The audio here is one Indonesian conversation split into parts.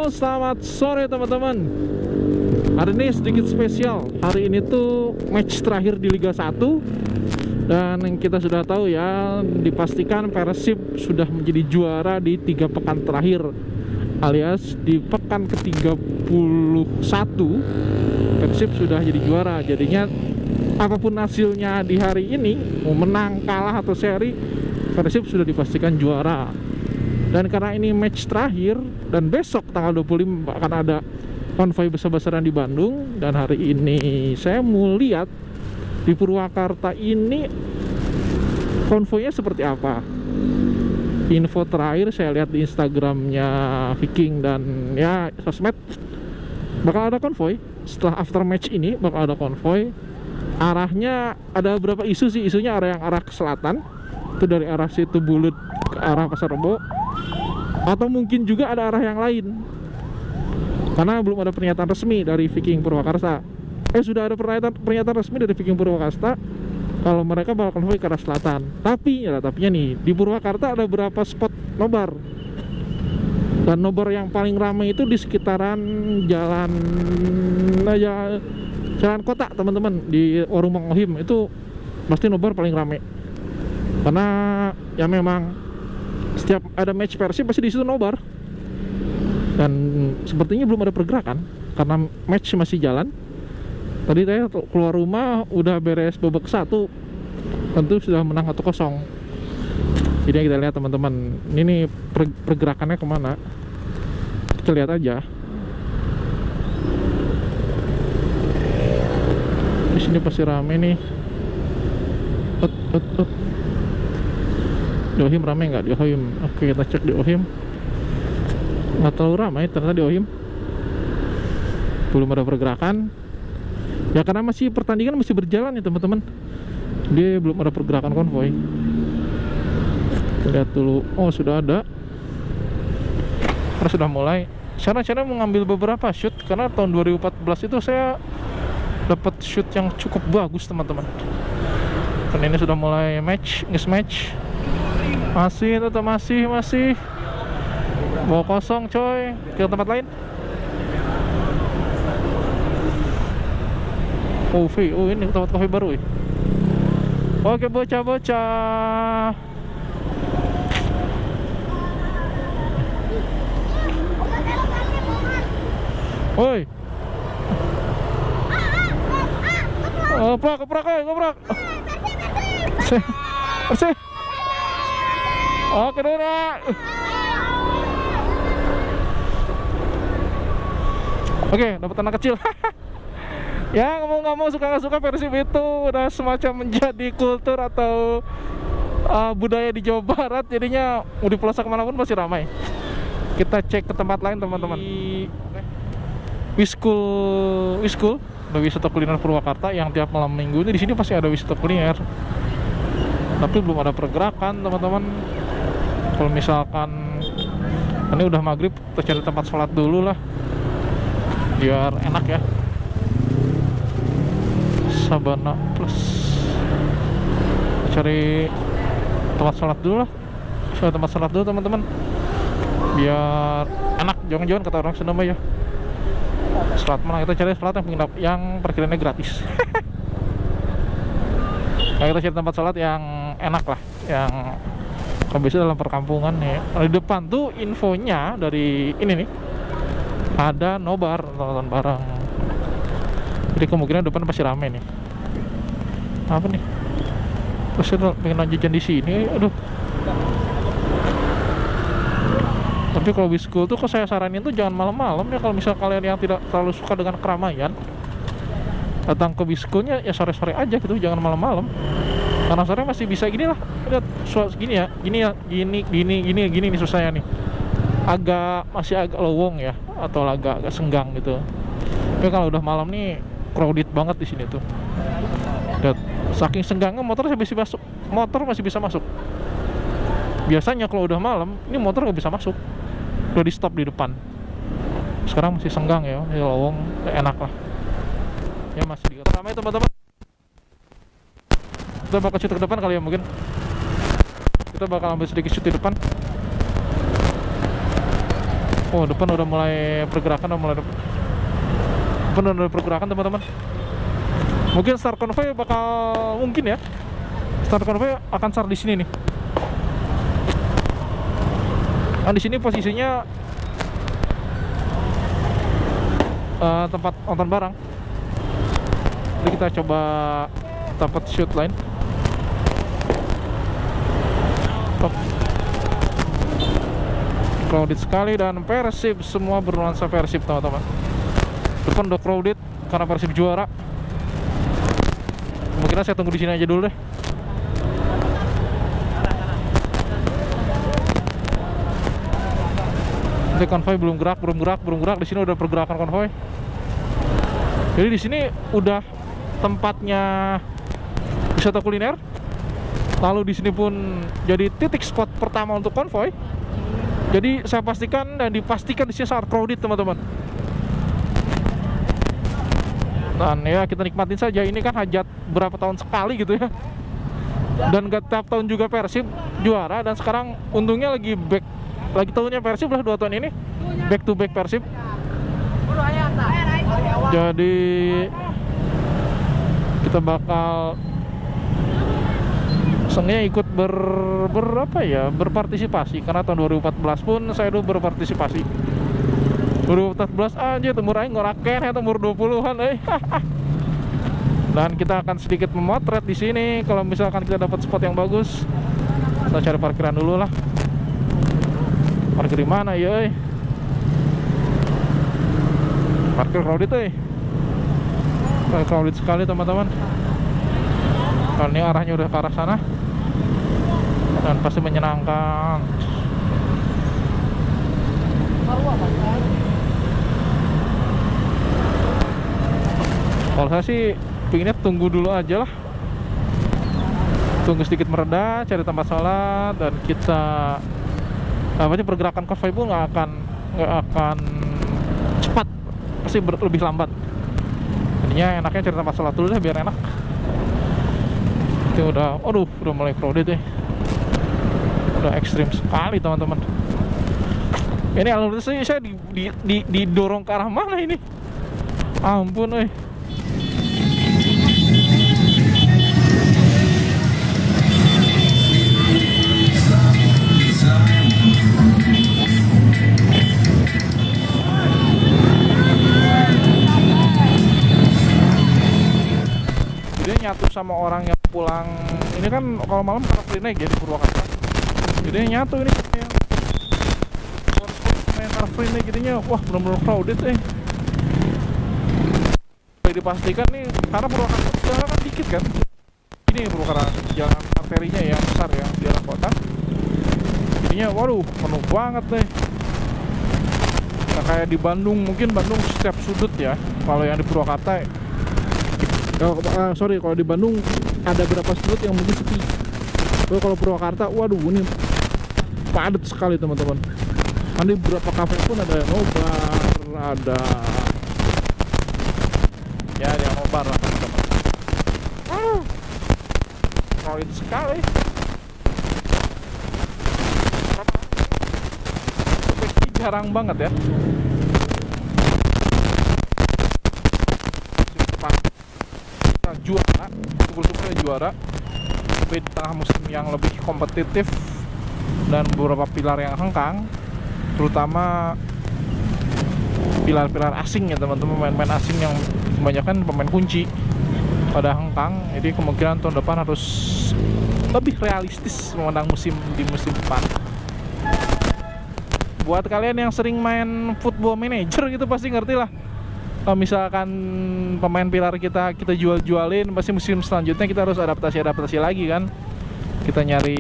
Halo, selamat sore teman-teman. Hari ini sedikit spesial. Hari ini tuh match terakhir di Liga 1. Dan kita sudah tahu ya, dipastikan Persib sudah menjadi juara di 3 pekan terakhir, alias di pekan ke-31 Persib sudah jadi juara. Jadinya apapun hasilnya di hari ini, mau menang, kalah, atau seri, Persib sudah dipastikan juara. Dan karena ini match terakhir, dan besok tanggal 25 akan ada konvoy besar-besaran di Bandung. Dan hari ini saya mau lihat di Purwakarta ini konvoynya seperti apa. Info terakhir saya lihat di Instagramnya Viking dan ya sosmed, bakal ada konvoy. Setelah after match ini bakal ada konvoy. Arahnya ada beberapa isu sih. Isunya yang arah ke selatan, itu dari arah situ Bulut ke arah Pasar Rebo, atau mungkin juga ada arah yang lain, karena belum ada pernyataan resmi dari Viking Purwakarta. Sudah ada pernyataan resmi dari Viking Purwakarta kalau mereka bakal konvoy ke arah selatan. Tapinya nih, di Purwakarta ada beberapa spot nobar. Dan nobar yang paling ramai itu di sekitaran jalan kota, teman-teman. Di Warung Mang Ohim itu pasti nobar paling ramai. Karena ya memang setiap ada match Persib pasti di situ nobar. Dan sepertinya belum ada pergerakan karena match masih jalan. Tadi saya keluar rumah udah beres babak 1, tentu sudah menang 1-0. Jadi kita lihat teman-teman, ini pergerakannya kemana, kita lihat aja. Di sini pasti rame nih. Di Ohim rame nggak? Di Ohim, oke, kita cek di Ohim. Nggak terlalu ramai ternyata di Ohim. Belum ada pergerakan. Ya karena masih pertandingan masih berjalan ya teman-teman. Dia belum ada pergerakan konvoy. Lihat dulu. Oh, sudah ada. Karena sudah mulai. Cara mengambil beberapa shoot, karena tahun 2014 itu saya dapat shoot yang cukup bagus teman-teman. Dan ini sudah mulai match. Masih bawa kosong coy. Ke tempat lain. Oh ini tempat kopi baru ya. Oke, bocah-bocah. Woi. Keprak. Bersih. Oke, Dona. Oke, dapat anak kecil. Ya nggak mau suka nggak suka, Persib itu udah semacam menjadi kultur atau budaya di Jawa Barat. Jadinya mau di pelosok manapun pasti ramai. Kita cek ke tempat lain teman-teman. Wiskul, ada wisata kuliner Purwakarta yang tiap malam minggu ini di sini pasti ada wisata kuliner. Tapi belum ada pergerakan teman-teman. Kalau misalkan ini udah maghrib, kita cari tempat sholat dulu lah, biar enak ya. Sabana Plus, cari tempat sholat dulu lah. Cari tempat sholat dulu teman-teman, biar enak. Jangan kata orang Sunda ya, sholat mana kita cari sholat yang parkirannya gratis. Nah, kita cari tempat sholat yang enak lah, yang kalau bisa dalam perkampungan nih. Di depan tuh infonya dari ini nih, ada nobar nonton bareng. Jadi kemungkinan depan pasti rame nih. Apa nih? Terus saya pengen jajan di sini, aduh. Tapi kalau Wiskul tuh, kok saya saranin tuh jangan malam-malam ya. Kalau misal kalian yang tidak terlalu suka dengan keramaian, datang ke Wiskulnya ya sore-sore aja gitu, jangan malam-malam. Karena sore masih bisa gini lah. Lihat gini nih susahnya nih. Masih agak lowong ya, atau agak senggang gitu. Tapi kalau udah malam nih crowded banget di sini tuh. Lihat, saking senggangnya motor masih bisa masuk. Biasanya kalau udah malam, ini motor nggak bisa masuk. Udah di stop di depan. Sekarang masih senggang ya, lowong, enak lah. Ya masih ramai teman-teman. Kita bakal shoot ke depan kali ya mungkin. Kita bakal ambil sedikit shoot di depan. Oh, depan udah mulai pergerakan, depan udah mulai pergerakan teman-teman. Mungkin start convoy mungkin ya. Start convoy akan start di sini nih. Nah, di sini posisinya tempat nonton barang. Jadi kita coba dapat shoot line. Crowded sekali dan Persib semua bernuansa Persib teman-teman. Depan udah crowded karena Persib juara. Mungkin saya tunggu di sini aja dulu deh. Nanti konvoy belum gerak. Di sini udah pergerakan konvoy. Jadi di sini udah tempatnya wisata kuliner. Lalu di sini pun jadi titik spot pertama untuk konvoy. Jadi saya pastikan dan dipastikan di sini sangat crowded teman-teman. Dan ya kita nikmatin saja, ini kan hajat berapa tahun sekali gitu ya. Dan gak tiap tahun juga Persib juara, dan sekarang untungnya lagi tahunnya Persib lah 2 tahun ini. Back to back Persib. Jadi kita bakal sengaja ikut berpartisipasi, karena tahun 2014 pun saya dulu berpartisipasi. 2014 aja umur aing ngoraken eta umur 20-an Dan kita akan sedikit memotret di sini. Kalau misalkan kita dapat spot yang bagus, kita cari parkiran dulu lah. Parkir di mana ya? Parkir crowded crowded sekali teman-teman. Kalau ini arahnya udah ke arah sana, dan pasti menyenangkan. Kalau saya sih pinginnya tunggu dulu aja lah, tunggu sedikit mereda, cari tempat sholat, dan kita pergerakan konvoy pun nggak akan cepat, pasti lebih lambat. Jadinya enaknya cari tempat sholat dulu deh biar enak. Itu udah mulai crowded deh, udah ekstrim sekali teman-teman. Ini alur saya didorong ke arah mana ini? Ampun Dia nyatu sama orang yang pulang. Ini kan kalau malam karena free night ya di Purwakarta. Jadi nyatu ini yang main car free night jadinya wah benar-benar crowded Dipastikan nih karena Purwakarta jalan kan dikit kan. Ini Purwakarta jalan arterinya yang besar ya di dalam kota. Jadinya penuh banget Nah, kayak di Bandung, mungkin Bandung setiap sudut ya. Kalau yang di Purwakarta kalau di Bandung ada beberapa sudut yang mungkin sepi. Kalau Purwakarta, ini padat sekali teman-teman. Nanti beberapa kafe pun ada yang nobar, ada yang nobar lah teman-teman. Crowded sekali. Tapi jarang banget ya. Juara, syukur-syukurnya juara. Tapi di tengah musim yang lebih kompetitif dan beberapa pilar yang hengkang, terutama pilar-pilar asing ya teman-teman, pemain-pemain asing yang kebanyakan pemain kunci pada hengkang. Jadi kemungkinan tahun depan harus lebih realistis memandang di musim depan. Buat kalian yang sering main Football Manager gitu pasti ngerti lah. Kalau misalkan pemain pilar kita jual-jualin, pasti musim selanjutnya kita harus adaptasi lagi kan. Kita nyari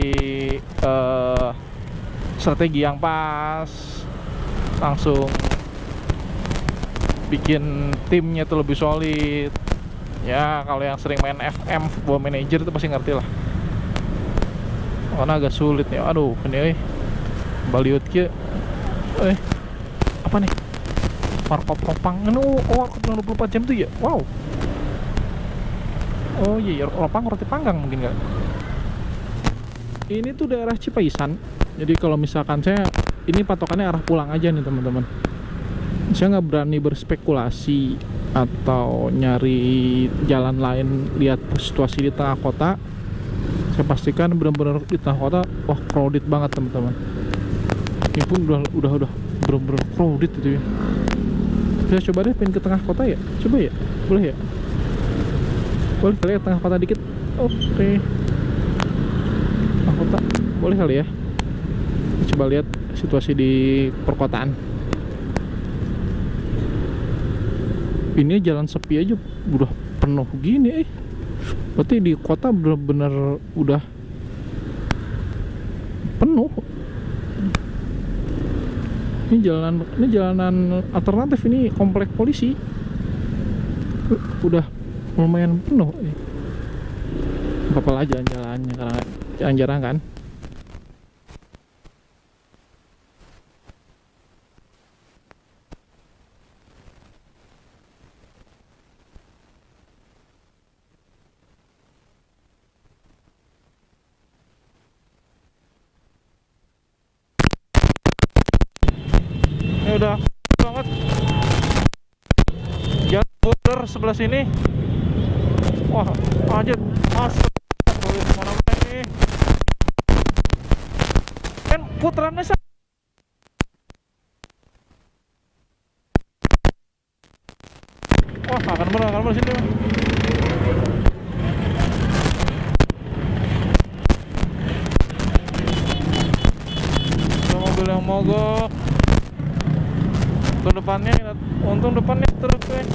strategi yang pas, langsung bikin timnya tuh lebih solid. Ya kalau yang sering main FM Football Manager itu pasti ngerti lah. Karena agak sulit ya. Ini Baliut kia. Apa nih? Warkop Ropang, warkop 24 jam tuh ya, wow. Oh iya, Ropang roti panggang mungkin nggak? Ini tuh daerah Cipaisan. Jadi kalau misalkan saya ini patokannya arah pulang aja nih teman-teman. Saya nggak berani berspekulasi atau nyari jalan lain lihat situasi di tengah kota. Saya pastikan benar-benar di tengah kota, wah crowded banget teman-teman. Ini pun udah benar-benar crowded gitu ya. Saya coba deh pengen ke tengah kota ya, coba ya, boleh ya? Boleh kali ya tengah kota dikit. Oke. Tengah kota, boleh kali ya? Coba lihat situasi di perkotaan. Ini jalan sepi aja udah penuh gini. Berarti di kota bener-bener udah penuh. Ini jalanan alternatif, ini komplek polisi. Udah lumayan penuh. Apa lah jalan-jalannya karena jarang-jarang kan. Ini udah banget jalan border sebelah sini. Wah anjir, asap mana-mana ini kan putarannya wah akan bener sini. Ada mobil yang mogok. Untung depannya truk guys.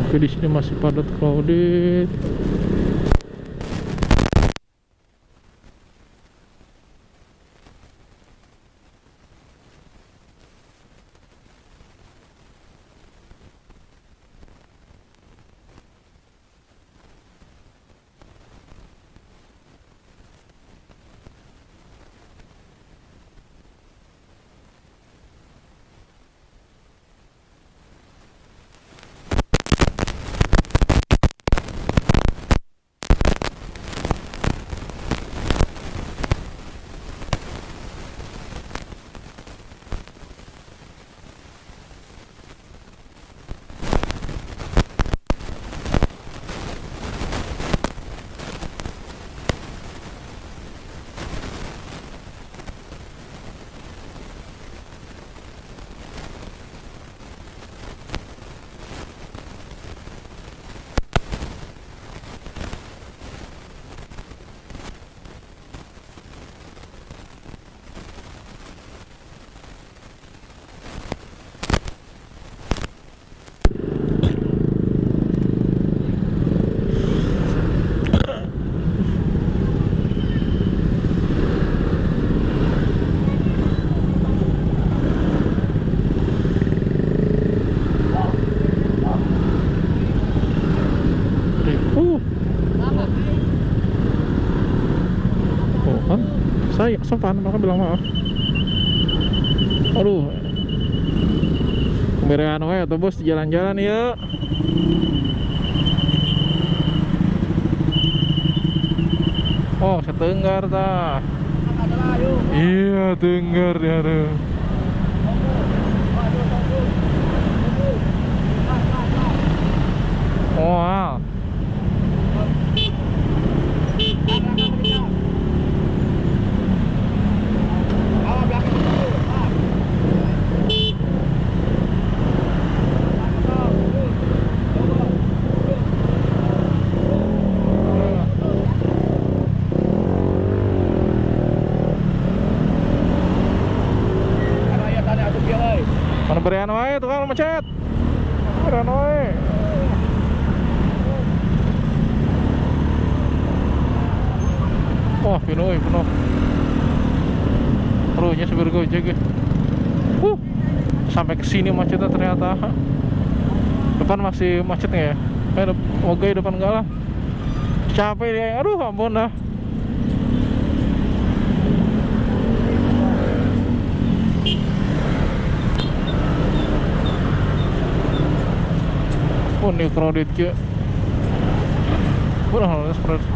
Oke, di sini masih padat crowded. Saya sopan, mereka bilang maaf. Aduh, kemeriahan wae tuh bos, jalan-jalan ya. Oh, setenggar tah. Iya, tenggar ya. Wow. Mana berian wae tukang macet. Berian wae. Wah, penuh. Penuhnya supir Gojek ya. Sampai ke sini macetnya ternyata. Depan masih macetnya ya. Moga depan enggak lah. Capek dia. Aduh, ampun dah. Oh, ini crowded ya. Udah, crowded.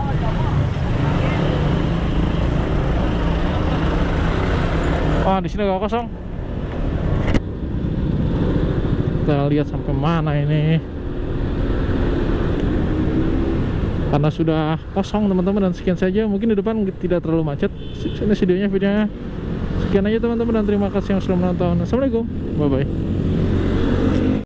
Wah, di sini gak kosong. Kita lihat sampai mana ini. Karena sudah kosong teman-teman, dan sekian saja. Mungkin di depan tidak terlalu macet. Ini videonya. Sekian aja teman-teman, dan terima kasih yang sudah menonton. Assalamualaikum, bye bye.